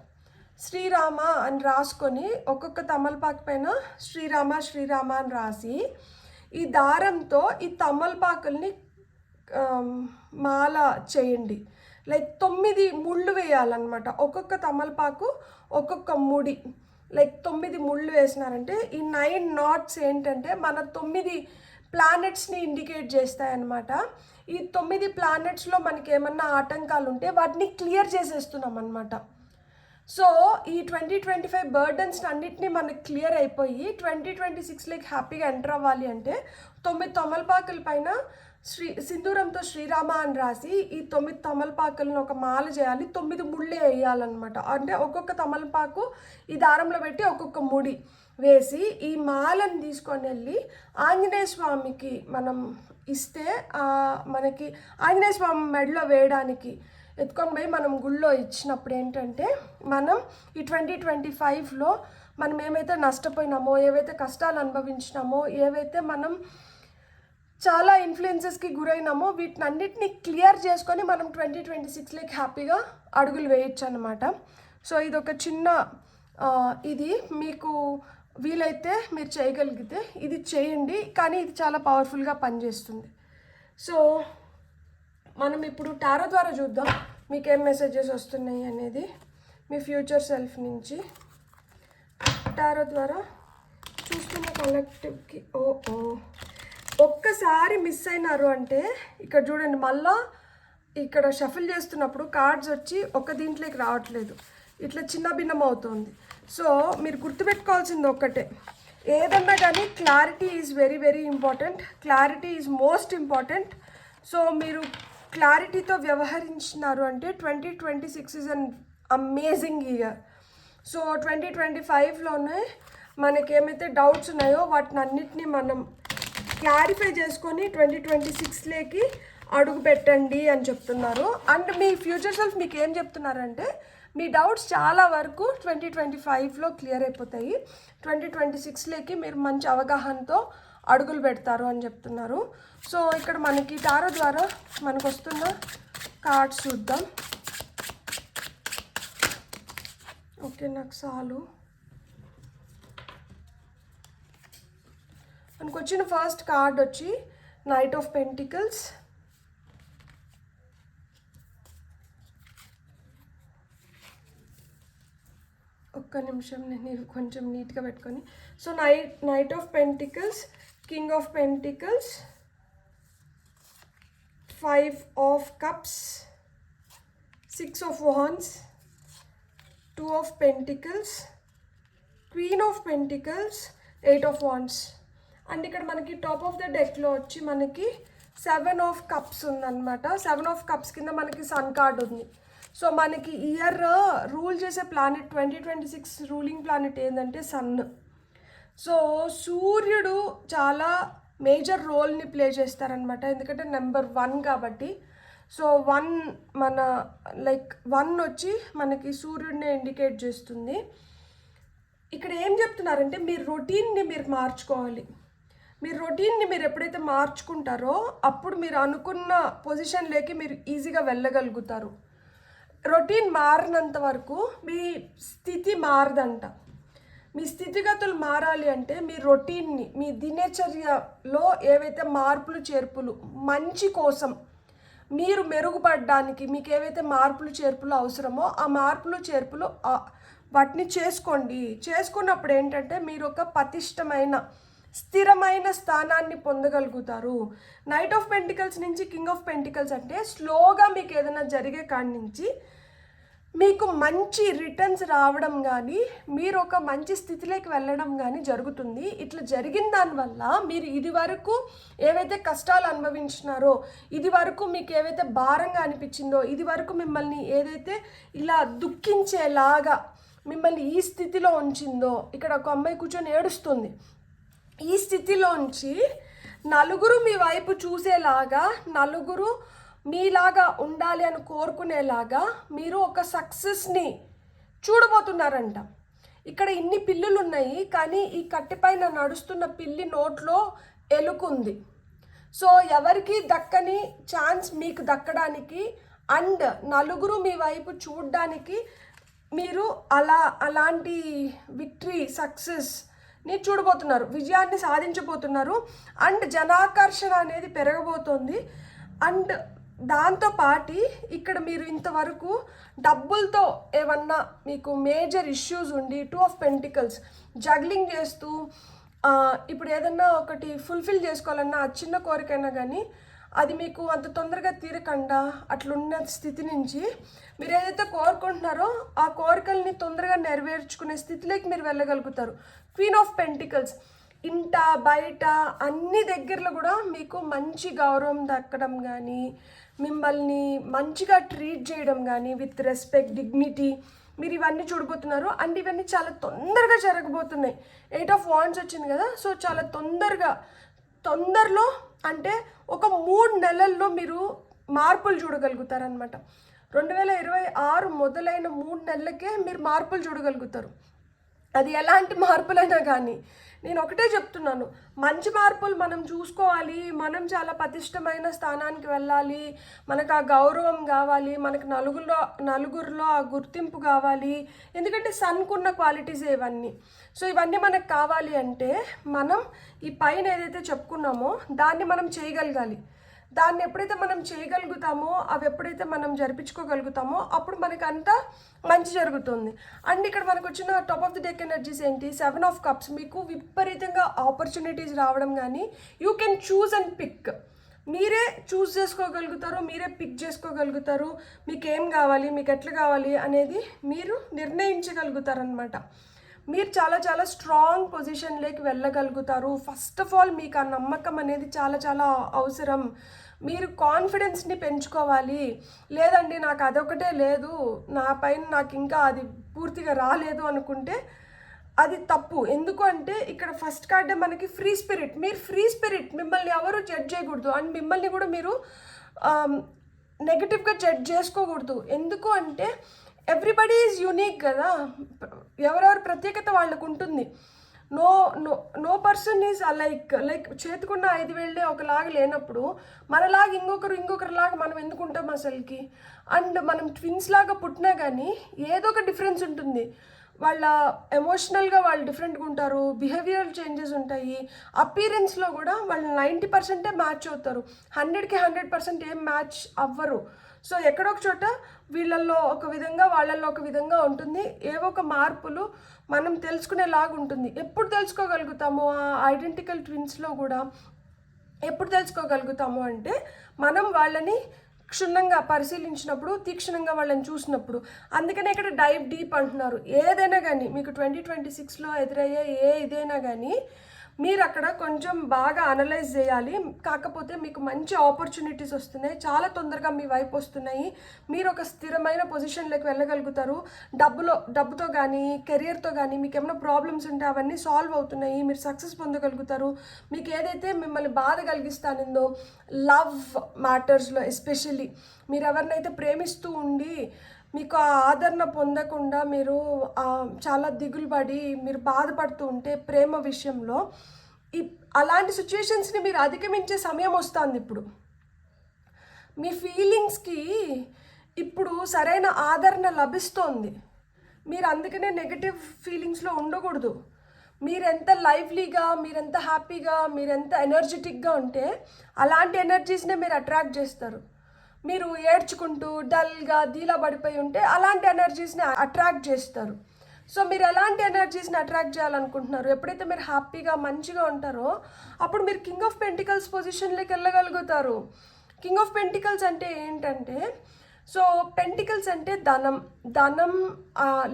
శ్రీరామ అని రాసుకొని ఒక్కొక్క తమలపాకు పైన శ్రీరామ శ్రీరామ అని రాసి ఈ దారంతో ఈ తమలపాకుల్ని మాల చేయండి. లైక్ 9 ముళ్ళు వేయాలన్నమాట. ఒక్కొక్క తమలపాకు ఒక్కొక్క ముడి, లైక్ 9 ముళ్ళు వేసినారంటే ఈ 9 నాట్స్ ఏంటంటే మన 9 ప్లానెట్స్ని ఇండికేట్ చేస్తాయన్నమాట. ఈ 9 ప్లానెట్స్లో మనకి ఏమన్నా ఆటంకాలు ఉంటే వాటిని క్లియర్ చేసేస్తున్నాం అన్నమాట. సో ఈ 2025 బర్డన్స్ అన్నిటినీ మనకి క్లియర్ అయిపోయి 2026 హ్యాపీగా ఎంటర్ అవ్వాలి అంటే 9 తమలపాకుల పైన సింధూరంతో శ్రీరామ అని రాసి ఈ 9 తమలపాకులను ఒక మాల చేయాలి. 9 ముళ్ళే వేయాలన్నమాట. అంటే ఒక్కొక్క తమలపాకు ఈ దారంలో పెట్టి ఒక్కొక్క ముడి వేసి ఈ మాలను తీసుకొని వెళ్ళి ఆంజనేయ స్వామికి మనం ఇస్తే మనకి ఆంజనేయ స్వామి మెడలో వేయడానికి ఎత్తుకొని పోయి మనం గుళ్ళో ఇచ్చినప్పుడు ఏంటంటే మనం ఈ 2025లో మనం ఏమైతే నష్టపోయినామో, ఏవైతే కష్టాలు అనుభవించినామో, ఏవైతే మనం చాలా ఇన్ఫ్లుయెన్సెస్కి గురైనామో వీటిని అన్నిటినీ క్లియర్ చేసుకొని మనం 2026 హ్యాపీగా అడుగులు వేయచ్చు అన్నమాట. సో ఇది ఒక చిన్న ఇది మీకు వీలైతే మీరు చేయగలిగితే ఇది చేయండి, కానీ ఇది చాలా పవర్ఫుల్గా పనిచేస్తుంది. సో మనం ఇప్పుడు టారో ద్వారా చూద్దాం మీకు ఏం మెసేజెస్ వస్తున్నాయి అనేది. మీ ఫ్యూచర్ సెల్ఫ్ నుంచి టారో ద్వారా చూస్తున్న కలెక్టివ్కి ఒక్కసారి మిస్ అయినారు అంటే ఇక్కడ చూడండి, మళ్ళా ఇక్కడ షఫిల్ చేస్తున్నప్పుడు కార్డ్స్ వచ్చి ఒక దీంట్లోకి రావట్లేదు, ఇట్లా చిన్న భిన్నం అవుతుంది. సో మీరు గుర్తుపెట్టుకోవాల్సింది ఒక్కటే, ఏదన్నా కానీ clarity is very very important. Clarity is most important. So మీరు క్లారిటీతో వ్యవహరించినారు అంటే 2026 is an amazing year. So 2025లోనే మనకేమైతే డౌట్స్ ఉన్నాయో వాటిని అన్నిటినీ మనం క్లారిఫై చేసుకొని 2026లోకి అడుగు పెట్టండి అని చెప్తున్నారు. అండ్ మీ ఫ్యూచర్ సెల్ఫ్ మీకు ఏం చెప్తున్నారంటే మీ డౌట్స్ చాలా వరకు 2025లో క్లియర్ అయిపోతాయి. 2026లోకి మీరు మంచి అవగాహనతో అడుగులు పెడతారు అని చెప్తున్నారు. సో ఇక్కడ మనకి టారో ద్వారా మనకు వస్తున్న కార్డ్స్ చూద్దాం. ఓకే, నాకు చాలు. మనకు వచ్చిన ఫస్ట్ కార్డ్ వచ్చి నైట్ ఆఫ్ పెంటికల్స్. ఒక్క నిమిషం, నేను కొంచెం నీట్గా పెట్టుకొని. So knight of pentacles, king of pentacles, 5 of cups, 6 of wands, 2 of pentacles, queen of pentacles, 8 of wands. And ఇక్కడ మనకి టాప్ ఆఫ్ ద డెక్లో వచ్చి మనకి 7 ఆఫ్ కప్స్ ఉందన్నమాట. 7 ఆఫ్ కప్స్ కింద మనకి సన్ కార్డ్ ఉంది. సో మనకి ఇయర్ రూల్ చేసే ప్లానెట్ 2026 రూలింగ్ ప్లానెట్ ఏంటంటే సన్. సో సూర్యుడు చాలా మేజర్ రోల్ని ప్లే చేస్తారనమాట, ఎందుకంటే నెంబర్ 1 కాబట్టి. సో 1 మన లైక్ 1 వచ్చి మనకి సూర్యుడిని ఇండికేట్ చేస్తుంది. ఇక్కడ ఏం చెప్తున్నారంటే మీ రొటీన్ని మీరు మార్చుకోవాలి. మీ రొటీన్ని మీరు ఎప్పుడైతే మార్చుకుంటారో అప్పుడు మీరు అనుకున్న పొజిషన్లోకి మీరు ఈజీగా వెళ్ళగలుగుతారు. రొటీన్ మారినంత వరకు మీ స్థితి మారదంట. మీ స్థితిగతులు మారాలి అంటే మీ రొటీన్ని, మీ దినచర్యలో ఏవైతే మార్పులు చేర్పులు మంచి కోసం మీరు మెరుగుపడడానికి మీకు ఏవైతే మార్పులు చేర్పులు అవసరమో ఆ మార్పులు చేర్పులు వాటిని చేసుకోండి. చేసుకున్నప్పుడు ఏంటంటే మీరు ఒక పటిష్టమైన స్థిరమైన స్థానాన్ని పొందగలుగుతారు. నైట్ ఆఫ్ పెంటికల్స్ నుంచి కింగ్ ఆఫ్ పెంటికల్స్ అంటే స్లోగా మీకు ఏదైనా జరిగే కాడి నుంచి మీకు మంచి రిటర్న్స్ రావడం కానీ మీరు ఒక మంచి స్థితిలోకి వెళ్ళడం కానీ జరుగుతుంది. ఇట్లా జరిగిన దానివల్ల మీరు ఇది వరకు ఏవైతే కష్టాలు అనుభవించినారో, ఇది వరకు మీకు ఏవైతే భారంగా అనిపించిందో, ఇది వరకు మిమ్మల్ని ఏదైతే ఇలా దుఃఖించేలాగా మిమ్మల్ని ఈ స్థితిలో ఉంచిందో, ఇక్కడ ఒక అమ్మాయి కూర్చొని ఏడుస్తుంది, ఈ స్థితిలోంచి నలుగురు మీ వైపు చూసేలాగా, నలుగురు మీలాగా ఉండాలి అని కోరుకునేలాగా మీరు ఒక సక్సెస్ని చూడబోతున్నారంట. ఇక్కడ ఇన్ని పిల్లులు ఉన్నాయి, కానీ ఈ కట్టెపైన నడుస్తున్న పిల్లి నోట్లో ఎలుకుంది. సో ఎవరికి దక్కని ఛాన్స్ మీకు దక్కడానికి అండ్ నలుగురు మీ వైపు చూడడానికి మీరు అలాంటి విక్టరీ సక్సెస్ని చూడబోతున్నారు, విజయాన్ని సాధించబోతున్నారు. అండ్ జనాకర్షణ అనేది పెరగబోతోంది. అండ్ దాంతోపాటి ఇక్కడ మీరు ఇంతవరకు డబ్బులతో ఏమన్నా మీకు మేజర్ ఇష్యూస్ ఉండి 2 ఆఫ్ పెంటికల్స్ జగ్లింగ్ చేస్తూ ఇప్పుడు ఏదన్నా ఒకటి ఫుల్ఫిల్ చేసుకోవాలన్నా ఆ చిన్న కోరికైనా కానీ అది మీకు అంత తొందరగా తీరకుండా అట్లున్న స్థితి నుంచి మీరు ఏదైతే కోరుకుంటున్నారో ఆ కోరికల్ని తొందరగా నెరవేర్చుకునే స్థితిలోకి మీరు వెళ్ళగలుగుతారు. క్వీన్ ఆఫ్ పెంటికల్స్ ఇంట బయట అన్ని దగ్గరలో కూడా మీకు మంచి గౌరవం దక్కడం కానీ, మిమ్మల్ని మంచిగా ట్రీట్ చేయడం కానీ విత్ రెస్పెక్ట్, డిగ్నిటీ, మీరు ఇవన్నీ చూడబోతున్నారు. అండ్ ఇవన్నీ చాలా తొందరగా జరగబోతున్నాయి. 8 ఆఫ్ వాండ్స్ వచ్చింది కదా, సో చాలా తొందరలో అంటే ఒక 3 నెలల్లో మీరు మార్పులు చూడగలుగుతారనమాట. 2026 మొదలైన 3 నెలలకే మీరు మార్పులు చూడగలుగుతారు. అది ఎలాంటి మార్పులైనా కానీ నేను ఒకటే చెప్తున్నాను, మంచి మార్పులు మనం చూసుకోవాలి. మనం చాలా పటిష్టమైన స్థానానికి వెళ్ళాలి, మనకు ఆ గౌరవం కావాలి, మనకు నలుగురిలో ఆ గుర్తింపు కావాలి. ఎందుకంటే సన్కున్న క్వాలిటీస్ ఇవన్నీ. సో ఇవన్నీ మనకు కావాలి అంటే మనం ఈ పైన ఏదైతే చెప్పుకున్నామో దాన్ని మనం చేయగలగాలి. దాన్ని ఎప్పుడైతే మనం చేయగలుగుతామో, అవి ఎప్పుడైతే మనం జరిపించుకోగలుగుతామో అప్పుడు మనకు అంతా మంచి జరుగుతుంది. అండ్ ఇక్కడ మనకు వచ్చిన top of the deck energies ఏంటి? 7 ఆఫ్ కప్స్. మీకు విపరీతంగా ఆపర్చునిటీస్ రావడం కానీ you can choose and pick. మీరే చూస్ చేసుకోగలుగుతారు, మీరే పిక్ చేసుకోగలుగుతారు. మీకు ఏం కావాలి, మీకు ఎట్లా కావాలి అనేది మీరు నిర్ణయించగలుగుతారనమాట. మీరు చాలా స్ట్రాంగ్ పొజిషన్లోకి వెళ్ళగలుగుతారు. ఫస్ట్ ఆఫ్ ఆల్ మీకు ఆ నమ్మకం అనేది చాలా అవసరం. మీరు కాన్ఫిడెన్స్ని పెంచుకోవాలి. లేదండి నాకు అదొకటే లేదు, నా పైన నాకు ఇంకా అది పూర్తిగా రాలేదు అనుకుంటే అది తప్పు. ఎందుకు అంటే ఇక్కడ ఫస్ట్ కార్డే మనకి ఫ్రీ స్పిరిట్. మీరు ఫ్రీ స్పిరిట్, మిమ్మల్ని ఎవరు జడ్జ్ చేయకూడదు. అండ్ మిమ్మల్ని కూడా మీరు నెగటివ్గా జడ్జ్ చేసుకోకూడదు. ఎందుకు అంటే ఎవ్రీబడి ఈజ్ యూనిక్ కదా, ఎవరెవరి ప్రత్యేకత వాళ్ళకు ఉంటుంది. నో పర్సన్ ఈజ్ లైక్ చేతికున్న 5 వేళ్ళే ఒకలాగా లేనప్పుడు మనలాగా ఇంకొకరిలాగా మనం ఎందుకుంటాం అసలుకి. అండ్ మనం ట్విన్స్ లాగా పుట్టినా కానీ ఏదో ఒక డిఫరెన్స్ ఉంటుంది. వాళ్ళ ఎమోషనల్గా వాళ్ళు డిఫరెంట్గా ఉంటారు, బిహేవియరల్ చేంజెస్ ఉంటాయి. అపీరెన్స్లో కూడా వాళ్ళు 90% మ్యాచ్ అవుతారు, 100కి 100% ఏం మ్యాచ్ అవ్వరు. సో ఎక్కడో ఒక చోట వీళ్ళల్లో ఒక విధంగా వాళ్ళల్లో ఒక విధంగా ఉంటుంది. ఏవో ఒక మార్పులు మనం తెలుసుకునేలాగా ఉంటుంది. ఎప్పుడు తెలుసుకోగలుగుతాము ఆ ఐడెంటికల్ ట్విన్స్లో కూడా? ఎప్పుడు తెలుసుకోగలుగుతాము అంటే మనం వాళ్ళని క్షుణ్ణంగా పరిశీలించినప్పుడు, తీక్షణంగా వాళ్ళని చూసినప్పుడు. అందుకనే ఇక్కడ డైవ్ డీప్ అంటున్నారు. ఏదైనా కానీ మీకు 2026లో ఎదురయ్యే ఇదైనా కానీ మీరు అక్కడ కొంచెం బాగా అనలైజ్ చేయాలి. కాకపోతే మీకు మంచి ఆపర్చునిటీస్ వస్తున్నాయి, చాలా తొందరగా మీ వైపు వస్తున్నాయి. మీరు ఒక స్థిరమైన పొజిషన్లోకి వెళ్ళగలుగుతారు. డబ్బుతో కానీ కెరియర్తో కానీ మీకు ఏమైనా ప్రాబ్లమ్స్ ఉంటే అవన్నీ సాల్వ్ అవుతున్నాయి, మీరు సక్సెస్ పొందగలుగుతారు. మీకు ఏదైతే మిమ్మల్ని బాధ కలిగిస్తానిందో లవ్ మ్యాటర్స్లో ఎస్పెషల్లీ మీరు ఎవరినైతే ప్రేమిస్తూ ఉండి మీకు ఆ ఆదరణ పొందకుండా మీరు చాలా దిగులు పడి మీరు బాధపడుతూ ఉంటే ప్రేమ విషయంలో అలాంటి సిచ్యువేషన్స్ని మీరు అధిగమించే సమయం వస్తుంది. ఇప్పుడు మీ ఫీలింగ్స్కి ఇప్పుడు సరైన ఆదరణ లభిస్తోంది. మీరు అందుకనే నెగటివ్ ఫీలింగ్స్లో ఉండకూడదు. మీరెంత లైవ్లీగా, మీరెంత హ్యాపీగా, మీరెంత ఎనర్జెటిక్గా ఉంటే అలాంటి ఎనర్జీస్నే మీరు అట్రాక్ట్ చేస్తారు. మీరు ఏడ్చుకుంటూ డల్గా దీలా పడిపోయి ఉంటే అలాంటి ఎనర్జీస్ని అట్రాక్ట్ చేస్తారు. సో మీరు ఎలాంటి ఎనర్జీస్ని అట్రాక్ట్ చేయాలనుకుంటున్నారు? ఎప్పుడైతే మీరు హ్యాపీగా మంచిగా ఉంటారో అప్పుడు మీరు కింగ్ ఆఫ్ పెంటికల్స్ పొజిషన్లోకి వెళ్ళగలుగుతారు. కింగ్ ఆఫ్ పెంటికల్స్ అంటే ఏంటంటే, సో పెంటికల్స్ అంటే ధనం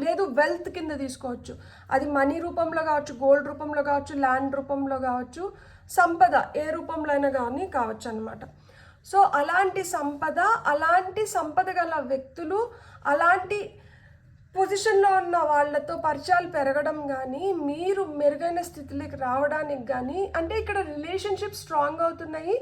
లేదు వెల్త్ కింద తీసుకోవచ్చు. అది మనీ రూపంలో కావచ్చు, గోల్డ్ రూపంలో కావచ్చు, ల్యాండ్ రూపంలో కావచ్చు, సంపద ఏ రూపంలో అయినా కానీ కావచ్చు అనమాట. సో అలాంటి సంపద గల వ్యక్తులు, అలాంటి పొజిషన్లో ఉన్న వాళ్ళతో పరిచయాలు పెరగడం కానీ, మీరు మెరుగైన స్థితిలోకి రావడానికి కానీ, అంటే ఇక్కడ రిలేషన్షిప్స్ స్ట్రాంగ్ అవుతున్నాయి.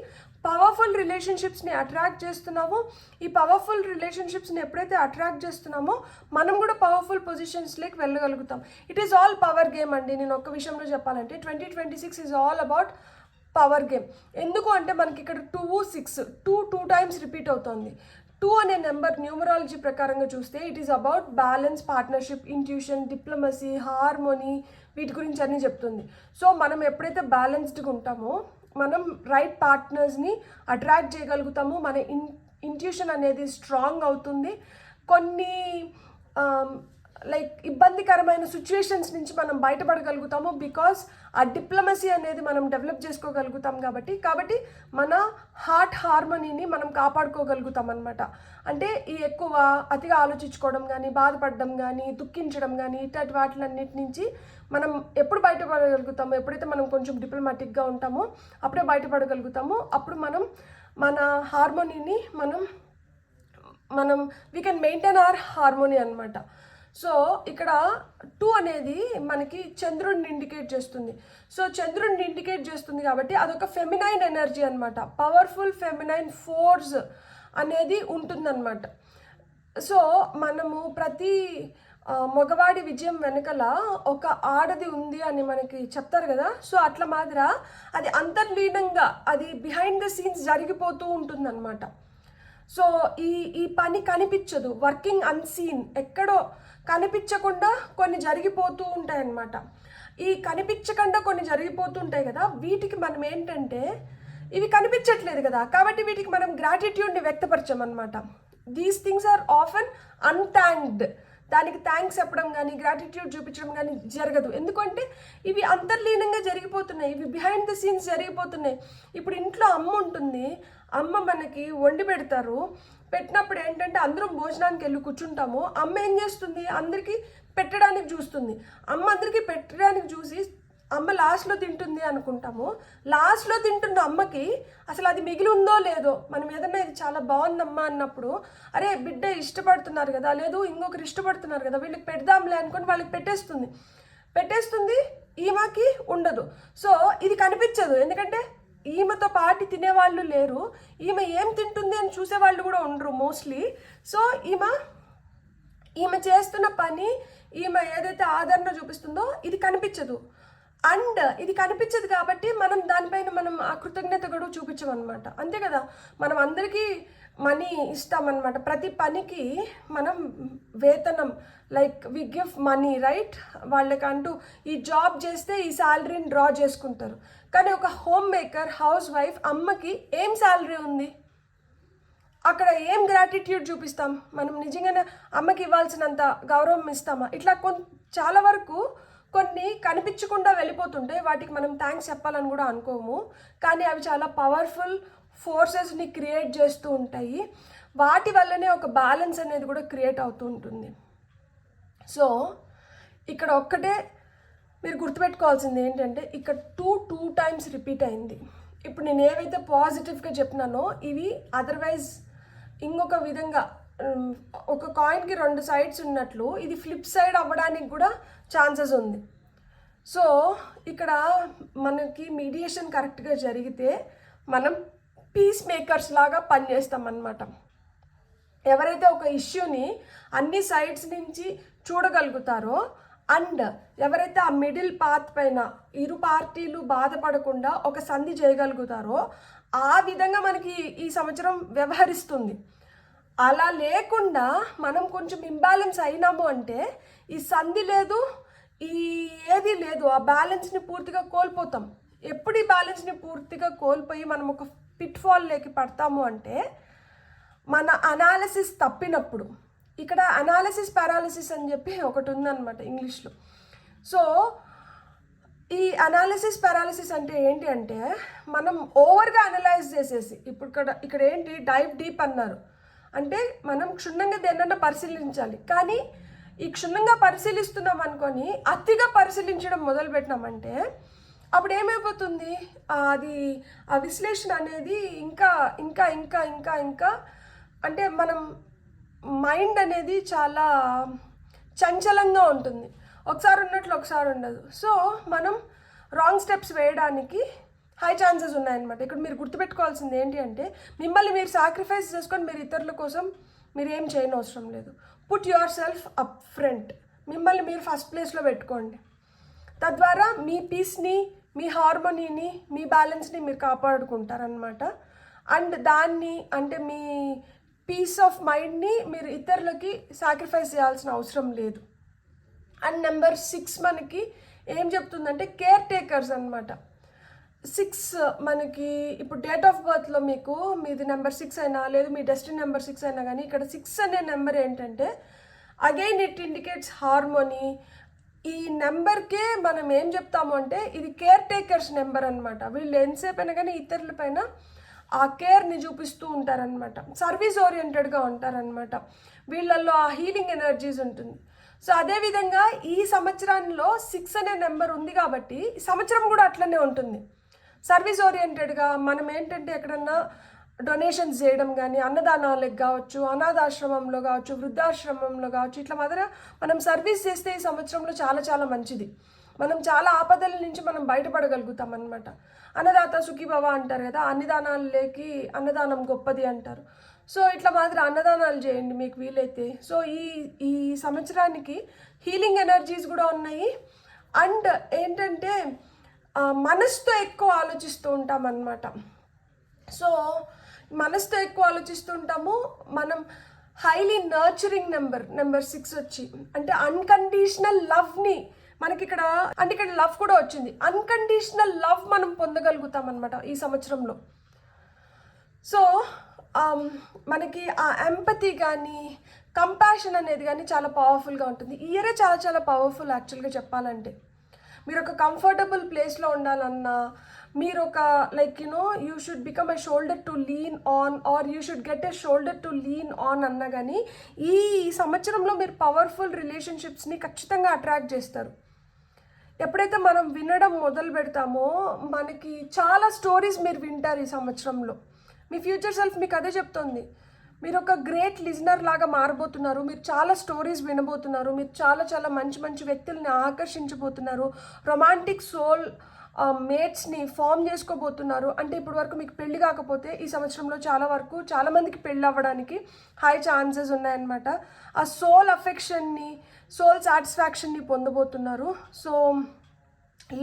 పవర్ఫుల్ రిలేషన్షిప్స్ని అట్రాక్ట్ చేస్తున్నాము. ఈ పవర్ఫుల్ రిలేషన్షిప్స్ని ఎప్పుడైతే అట్రాక్ట్ చేస్తున్నామో మనం కూడా పవర్ఫుల్ పొజిషన్స్లోకి వెళ్ళగలుగుతాం. It is all power game అండి. నేను ఒక్క విషయంలో చెప్పాలంటే 2026 is all about power game. ఎందుకు అంటే మనకి ఇక్కడ 2 6 2 టైమ్స్ రిపీట్ అవుతుంది. 2 అనే నెంబర్ న్యూమరాలజీ ప్రకారంగా చూస్తే it is about balance, partnership, intuition, diplomacy, harmony, వీటి గురించి అన్నీ చెప్తుంది. సో మనం ఎప్పుడైతే బ్యాలెన్స్డ్గా ఉంటామో మనం రైట్ పార్ట్నర్స్ని అట్రాక్ట్ చేయగలుగుతాము. మన ఇంట్యూషన్ అనేది స్ట్రాంగ్ అవుతుంది. కొన్ని లైక్ ఇబ్బందికరమైన సిచ్యువేషన్స్ నుంచి మనం బయటపడగలుగుతాము. బికాస్ ఆ డిప్లొమసీ అనేది మనం డెవలప్ చేసుకోగలుగుతాం కాబట్టి మన హార్ట్ హార్మోనీని మనం కాపాడుకోగలుగుతాం అనమాట. అంటే ఈ ఎక్కువ అతిగా ఆలోచించుకోవడం కానీ, బాధపడడం కానీ, దుఃఖించడం కానీ, ఇట్లాంటి వాటిలన్నిటి నుంచి మనం ఎప్పుడు బయటపడగలుగుతాము, ఎప్పుడైతే మనం కొంచెం డిప్లొమాటిక్గా ఉంటామో అప్పుడే బయటపడగలుగుతాము. అప్పుడు మనం మన హార్మోనీని మనం we can maintain hour harmony అనమాట. సో ఇక్కడ 2 అనేది మనకి చంద్రుడిని ఇండికేట్ చేస్తుంది. సో చంద్రుడిని ఇండికేట్ చేస్తుంది కాబట్టి అదొక ఫెమినైన్ ఎనర్జీ అనమాట. పవర్ఫుల్ ఫెమినైన్ ఫోర్స్ అనేది ఉంటుందన్నమాట. సో మనము ప్రతి మగవాడి విజయం వెనకల ఒక ఆడది ఉంది అని మనకి చెప్తారు కదా. సో అట్లా మాదిర అది అంతర్లీనంగా అది బిహైండ్ ద సీన్స్ జరిగిపోతూ ఉంటుందన్నమాట. సో ఈ పని కనిపించదు, వర్కింగ్ అన్సీన్, ఎక్కడో కనిపించకుండా కొన్ని జరిగిపోతూ ఉంటాయి అన్నమాట. ఈ కనిపించకుండా కొన్ని జరిగిపోతుంటాయి కదా, వీటికి మనం ఏంటంటే ఇవి కనిపించట్లేదు కదా, కాబట్టి వీటికి మనం గ్రాటిట్యూడ్ని వ్యక్తపరచామన్నమాట. These things are often unthanked. దానికి థ్యాంక్స్ చెప్పడం కానీ, గ్రాటిట్యూడ్ చూపించడం కానీ జరగదు. ఎందుకంటే ఇవి అంతర్లీనంగా జరిగిపోతున్నాయి, ఇవి బిహైండ్ ద సీన్స్ జరిగిపోతున్నాయి. ఇప్పుడు ఇంట్లో అమ్మ ఉంటుంది, అమ్మ మనకి వండి పెడతారు. పెట్టినప్పుడు ఏంటంటే అందరం భోజనానికి వెళ్ళి కూర్చుంటాము. అమ్మ ఏం చేస్తుంది, అందరికీ పెట్టడానికి చూస్తుంది. అమ్మ అందరికీ పెట్టడానికి చూసి అమ్మ లాస్ట్లో తింటుంది అనుకుంటాము. లాస్ట్లో తింటున్న అమ్మకి అసలు అది మిగిలి ఉందో లేదో, మనం ఏదన్నా ఇది చాలా బాగుందమ్మా అన్నప్పుడు అరే బిడ్డ ఇష్టపడుతున్నారు కదా, లేదు ఇంకొకరు ఇష్టపడుతున్నారు కదా, వీళ్ళకి పెడదాంలే అనుకొని వాళ్ళకి పెట్టేస్తుంది. ఈమెకి ఉండదు. సో ఇది కనిపించదు, ఎందుకంటే ఈమెతో పాటు తినేవాళ్ళు లేరు, ఈమె ఏం తింటుంది అని చూసేవాళ్ళు కూడా ఉండరు మోస్ట్లీ. సో ఈమె చేస్తున్న పని, ఈమె ఏదైతే ఆదరణ చూపిస్తుందో ఇది కనిపించదు. అండ్ ఇది కనిపించదు కాబట్టి మనం దానిపైన మనం ఆ కృతజ్ఞత కూడా చూపించమన్నమాట. అంతే కదా, మనం అందరికీ మనీ ఇస్తామన్నమాట. ప్రతి పనికి మనం వేతనం, like we give money, right? వాళ్ళకంటూ ఈ జాబ్ చేస్తే ఈ శాలరీని డ్రా చేసుకుంటారు. కానీ ఒక హోమ్ మేకర్, హౌస్ వైఫ్, అమ్మకి ఏం శాలరీ ఉంది, అక్కడ ఏం గ్రాటిట్యూడ్ చూపిస్తాం? మనం నిజంగానే అమ్మకి ఇవ్వాల్సినంత గౌరవం ఇస్తామా? ఇట్లా చాలా వరకు కొన్ని కనిపించకుండా వెళ్ళిపోతుంటాయి, వాటికి మనం థ్యాంక్స్ చెప్పాలని కూడా అనుకోము. కానీ అవి చాలా పవర్ఫుల్ ఫోర్సెస్ని క్రియేట్ చేస్తూ ఉంటాయి. వాటి వల్లనే ఒక బ్యాలెన్స్ అనేది కూడా క్రియేట్ అవుతూ ఉంటుంది. సో ఇక్కడ ఒక్కటే మీరు గుర్తుపెట్టుకోవాల్సింది ఏంటంటే ఇక్కడ 2 టైమ్స్ రిపీట్ అయింది. ఇప్పుడు నేను ఏవైతే పాజిటివ్గా చెప్పినానో ఇవి అదర్వైజ్ ఇంకొక విధంగా ఒక కాయిన్కి 2 సైడ్స్ ఉన్నట్లు ఇది ఫ్లిప్ సైడ్ అవ్వడానికి కూడా ఛాన్సెస్ ఉంది. సో ఇక్కడ మనకి మీడియేషన్ కరెక్ట్గా జరిగితే మనం పీస్ మేకర్స్ లాగా పనిచేస్తాం అన్నమాట. ఎవరైతే ఒక ఇష్యూని అన్ని సైడ్స్ నుంచి చూడగలుగుతారో అండ్ ఎవరైతే ఆ మిడిల్ పాత్ పైన ఇరు పార్టీలు బాధపడకుండా ఒక సంధి చేయగలుగుతారో ఆ విధంగా మనకి ఈ సంవత్సరం వ్యవహరిస్తుంది. అలా లేకుండా మనం కొంచెం ఇంబ్యాలెన్స్ అయినాము అంటే ఈ సంధి లేదు, ఈ ఏది లేదు, ఆ బ్యాలెన్స్ని పూర్తిగా కోల్పోతాం. ఎప్పుడు ఈ బ్యాలెన్స్ని పూర్తిగా కోల్పోయి మనం ఒక పిట్ ఫాల్లోకి పడతాము అంటే మన అనాలిసిస్ తప్పినప్పుడు. ఇక్కడ అనాలిసిస్ పారాలిసిస్ అని చెప్పి ఒకటి ఉందన్నమాట ఇంగ్లీష్లో. సో ఈ అనాలిసిస్ పారాలిసిస్ అంటే ఏంటి అంటే మనం ఓవర్గా అనలైజ్ చేసేసి, ఇప్పుడు ఇక్కడ ఏంటి డైవ్ డీప్ అన్నారు అంటే మనం క్షుణ్ణంగా దేన్నన్నా పరిశీలించాలి. కానీ ఈ క్షుణ్ణంగా పరిశీలిస్తున్నాం అనుకొని అతిగా పరిశీలించడం మొదలుపెట్టినామంటే అప్పుడు ఏమైపోతుంది, అది ఆ విశ్లేషణ అనేది ఇంకా ఇంకా ఇంకా ఇంకా ఇంకా అంటే మనం మైండ్ అనేది చాలా చంచలంగా ఉంటుంది, ఒకసారి ఉన్నట్లు ఒకసారి ఉండదు. సో మనం రాంగ్ స్టెప్స్ వేయడానికి హై ఛాన్సెస్ ఉన్నాయన్నమాట. ఇక్కడ మీరు గుర్తుపెట్టుకోవాల్సింది ఏంటి అంటే మిమ్మల్ని మీరు సాక్రిఫైస్ చేసుకొని మీరు ఇతరుల కోసం మీరు ఏం చేయని అవసరం లేదు. Put your self up front, మిమ్మల్ని మీరు ఫస్ట్ ప్లేస్లో పెట్టుకోండి. తద్వారా మీ పీస్ని, మీ హార్మోనీని, మీ బ్యాలెన్స్ని మీరు కాపాడుకుంటారనమాట. అండ్ దాన్ని అంటే మీ పీస్ ఆఫ్ మైండ్ని మీరు ఇతరులకి సాక్రిఫైస్ చేయాల్సిన అవసరం లేదు. అండ్ నెంబర్ 6 మనకి ఏం చెప్తుందంటే కేర్ టేకర్స్ అనమాట. 6 మనకి ఇప్పుడు డేట్ ఆఫ్ బర్త్లో మీకు మీది నెంబర్ 6 అయినా లేదు మీ డెస్టినీ నెంబర్ 6 అయినా కానీ ఇక్కడ 6 అనే నెంబర్ ఏంటంటే అగైన్ ఇట్ ఇండికేట్స్ హార్మోనీ. ఈ నెంబర్కే మనం ఏం చెప్తాము అంటే ఇది కేర్ టేకర్స్ నెంబర్ అనమాట. వీళ్ళు ఎంతసేపు అయినా కానీ ఇతరుల పైన ఆ కేర్ని చూపిస్తూ ఉంటారనమాట. సర్వీస్ ఓరియంటెడ్గా ఉంటారనమాట. వీళ్ళల్లో ఆ హీలింగ్ ఎనర్జీస్ ఉంటుంది. సో అదేవిధంగా ఈ సంవత్సరంలో 6 అనే నెంబర్ ఉంది కాబట్టి ఈ సంవత్సరం కూడా అట్లనే ఉంటుంది. సర్వీస్ ఓరియంటెడ్గా మనం ఏంటంటే ఎక్కడన్నా డొనేషన్స్ చేయడం కానీ, అన్నదానాలకు కావచ్చు, అనాథాశ్రమంలో కావచ్చు, వృద్ధాశ్రమంలో కావచ్చు, ఇట్లా మనం సర్వీస్ చేస్తే ఈ సంవత్సరంలో చాలా చాలా మంచిది. మనం చాలా ఆపదల నుంచి మనం బయటపడగలుగుతాం అనమాట. అన్నదాత సుఖీభవ అంటారు కదా, అన్నదానాలకి అన్నదానం గొప్పది అంటారు. సో ఇట్లా అన్నదానాలు చేయండి మీకు వీలైతే. సో ఈ సంవత్సరానికి హీలింగ్ ఎనర్జీస్ కూడా ఉన్నాయి. అండ్ ఏంటంటే మనసుతో ఎక్కువ ఆలోచిస్తూ ఉంటాం అన్నమాట. సో మనసుతో ఎక్కువ ఆలోచిస్తూ ఉంటాము. మనం హైలీ నర్చరింగ్ నెంబర్ 6 వచ్చి అంటే అన్కండిషనల్ లవ్ని మనకి ఇక్కడ అంటే ఇక్కడ లవ్ కూడా వచ్చింది. అన్కండిషనల్ లవ్ మనం పొందగలుగుతాం అనమాట ఈ సంవత్సరంలో. సో మనకి ఆ ఎంపతి కానీ కంపాషన్ అనేది కానీ చాలా పవర్ఫుల్గా ఉంటుంది. ఈ ఇయరే చాలా చాలా పవర్ఫుల్ యాక్చువల్గా చెప్పాలంటే. మీరు ఒక కంఫర్టబుల్ ప్లేస్లో ఉండాలన్నా, మీరు ఒక you should become a shoulder to lean on or you should get a shoulder to lean on అన్నా కానీ ఈ సంవత్సరంలో మీరు పవర్ఫుల్ రిలేషన్షిప్స్ని ఖచ్చితంగా అట్రాక్ట్ చేస్తారు. ఎప్పుడైతే మనం వినడం మొదలు పెడతామో మనకి చాలా స్టోరీస్ మీరు వింటారు ఈ సంవత్సరంలో. మీ ఫ్యూచర్ సెల్ఫ్ మీకు అదే చెప్తుంది. మీరు ఒక గ్రేట్ లిజనర్ లాగా మారబోతున్నారు. మీరు చాలా స్టోరీస్ వినబోతున్నారు. మీరు చాలా చాలా మంచి మంచి వ్యక్తుల్ని ఆకర్షించబోతున్నారు. రొమాంటిక్ సోల్ మేట్స్ని ఫామ్ చేసుకోబోతున్నారు. అంటే ఇప్పటి వరకు మీకు పెళ్లి కాకపోతే ఈ సంవత్సరంలో చాలా మందికి పెళ్ళి అవ్వడానికి హై ఛాన్సెస్ ఉన్నాయన్నమాట. ఆ సోల్ అఫెక్షన్ని, సోల్ సాటిస్ఫాక్షన్ని పొందబోతున్నారు. So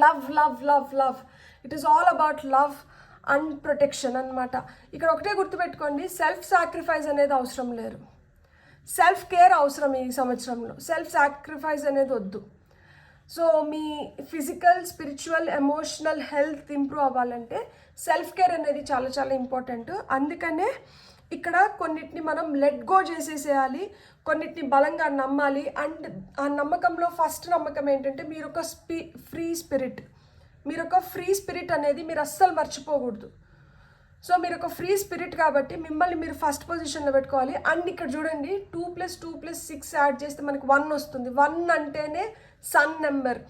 love love love love it is all about love and protection అనమాట. ఇక్కడ ఒకటే గుర్తుపెట్టుకోండి, సెల్ఫ్ సాక్రిఫైస్ అనేది అవసరం లేదు. సెల్ఫ్ కేర్ అవసరం ఈ సంవత్సరంలో. సెల్ఫ్ సాక్రిఫైస్ అనేది వద్దు. సో మీ physical, spiritual, emotional health improve అవ్వాలంటే సెల్ఫ్ కేర్ అనేది చాలా చాలా ఇంపార్టెంట్. అందుకనే ఇక్కడ కొన్నిటిని మనం లెట్ గో చేసేసేయాలి, కొన్నిటిని బలంగా నమ్మాలి. అండ్ ఆ నమ్మకంలో ఫస్ట్ నమ్మకం ఏంటంటే మీరు ఒక ఫ్రీ స్పిరిట్ అనేది మీరు అస్సలు మర్చిపోకూడదు. సో మీరు ఒక ఫ్రీ స్పిరిట్ కాబట్టి మిమ్మల్ని మీరు ఫస్ట్ పొజిషన్లో పెట్టుకోవాలి. అండ్ ఇక్కడ చూడండి 2 + 2 + 6 యాడ్ చేస్తే మనకి 1 వస్తుంది. 1 అంటేనే sun number.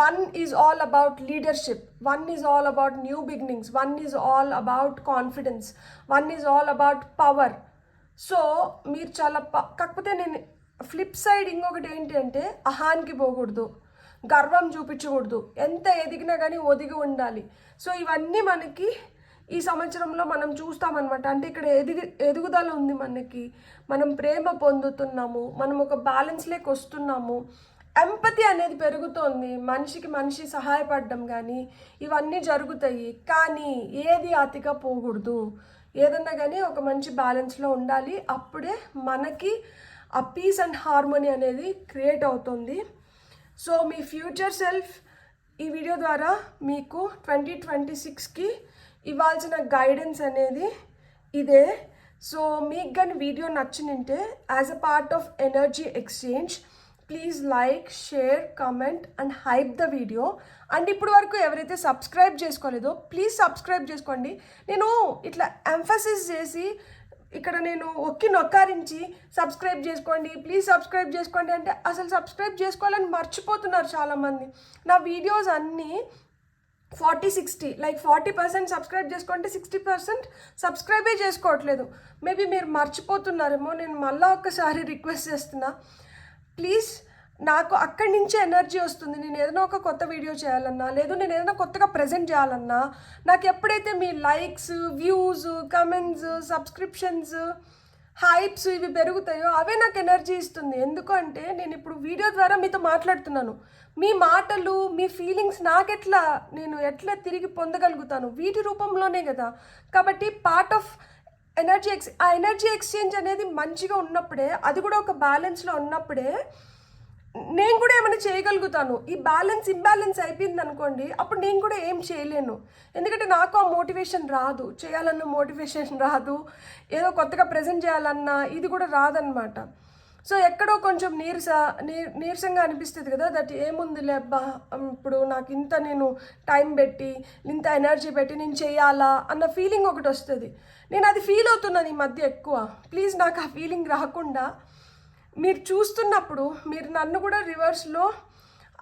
1 is all about leadership. 1 is all about new beginnings. 1 is all about confidence. 1 is all about power. So మీరు చాలా కాకపోతే నేను ఫ్లిప్ సైడ్ ఇంకొకటి ఏంటి అంటే అహానికి పోకూడదు, గర్వం చూపించకూడదు, ఎంత ఎదిగినా కానీ ఒదిగి ఉండాలి. సో ఇవన్నీ మనకి ఈ సంవత్సరంలో మనం చూస్తామన్నమాట. అంటే ఇక్కడ ఎదుగుదల ఉంది మనకి, మనం ప్రేమ పొందుతున్నాము, మనం ఒక బ్యాలెన్స్లోకి వస్తున్నాము, ఎంపతి అనేది పెరుగుతోంది, మనిషికి మనిషి సహాయపడడం కానీ ఇవన్నీ జరుగుతాయి. కానీ ఏది అతిగా పోకూడదు, ఏదన్నా కానీ ఒక మంచి బ్యాలెన్స్లో ఉండాలి. అప్పుడే మనకి ఆ పీస్ అండ్ హార్మోనీ అనేది క్రియేట్ అవుతుంది. సో మీ ఫ్యూచర్ సెల్ఫ్ ఈ వీడియో ద్వారా మీకు 2026కి ఇవ్వాల్సిన గైడెన్స్ అనేది ఇదే. సో మీకు కానీ వీడియో నచ్చినంటే as a part of energy exchange please like, share, comment and hype the video. And ఇప్పుడు వరకు ఎవరైతే సబ్స్క్రైబ్ చేసుకోలేదో ప్లీజ్ సబ్స్క్రైబ్ చేసుకోండి. నేను ఇట్లా ఎంఫసిస్ చేసి ఇక్కడ నేను నొక్కారించి సబ్స్క్రైబ్ చేసుకోండి, ప్లీజ్ సబ్స్క్రైబ్ చేసుకోండి అంటే అసలు సబ్స్క్రైబ్ చేసుకోవాలని మర్చిపోతున్నారు చాలామంది. నా వీడియోస్ అన్నీ 40-60 40% సబ్స్క్రైబ్ చేసుకుంటే 60% సబ్స్క్రైబే చేసుకోవట్లేదు. మేబీ మీరు మర్చిపోతున్నారేమో. నేను మళ్ళీ ఒక్కసారి రిక్వెస్ట్ చేస్తున్నా, ప్లీజ్. నాకు అక్కడి నుంచే ఎనర్జీ వస్తుంది. నేను ఏదైనా ఒక కొత్త వీడియో చేయాలన్నా, లేదు నేను ఏదైనా కొత్తగా ప్రజెంట్ చేయాలన్నా, నాకు ఎప్పుడైతే మీ likes, views, comments, subscriptions, hypes ఇవి పెరుగుతాయో అవే నాకు ఎనర్జీ ఇస్తుంది. ఎందుకంటే నేను ఇప్పుడు వీడియో ద్వారా మీతో మాట్లాడుతున్నాను. మీ మాటలు, మీ ఫీలింగ్స్ నేను ఎట్లా తిరిగి పొందగలుగుతాను? వీటి రూపంలోనే కదా. కాబట్టి పార్ట్ ఆఫ్ ఆ ఎనర్జీ ఎక్స్చేంజ్ అనేది మంచిగా ఉన్నప్పుడే, అది కూడా ఒక బ్యాలెన్స్లో ఉన్నప్పుడే నేను కూడా ఏమైనా చేయగలుగుతాను. ఈ ఇంబ్యాలెన్స్ అయిపోయింది అనుకోండి, అప్పుడు నేను కూడా ఏం చేయలేను. ఎందుకంటే నాకు ఆ మోటివేషన్ రాదు, చేయాలన్న మోటివేషన్ రాదు, ఏదో కొత్తగా ప్రజెంట్ చేయాలన్న ఇది కూడా రాదనమాట. సో ఎక్కడో కొంచెం నీరసంగా అనిపిస్తుంది కదా, దట్ ఏముందిలే అబ్బా, ఇప్పుడు నాకు నేను టైం పెట్టి, ఇంత ఎనర్జీ పెట్టి నేను చేయాలా అన్న ఫీలింగ్ ఒకటి వస్తుంది. నేను అది ఫీల్ అవుతున్నాను ఈ మధ్య ఎక్కువ. ప్లీజ్ నాకు ఆ ఫీలింగ్ రాకుండా మీరు చూస్తున్నప్పుడు మీరు నన్ను కూడా రివర్స్లో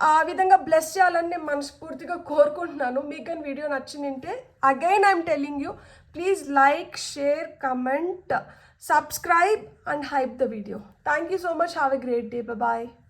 ఆ విధంగా బ్లెస్ చేయాలని నేను మనస్ఫూర్తిగా కోరుకుంటున్నాను. మీకు కానీ వీడియో నచ్చిందంటే again I'm telling you, please like, share, comment, subscribe and hype the video. Thank you so much. Have a great day. Bye bye.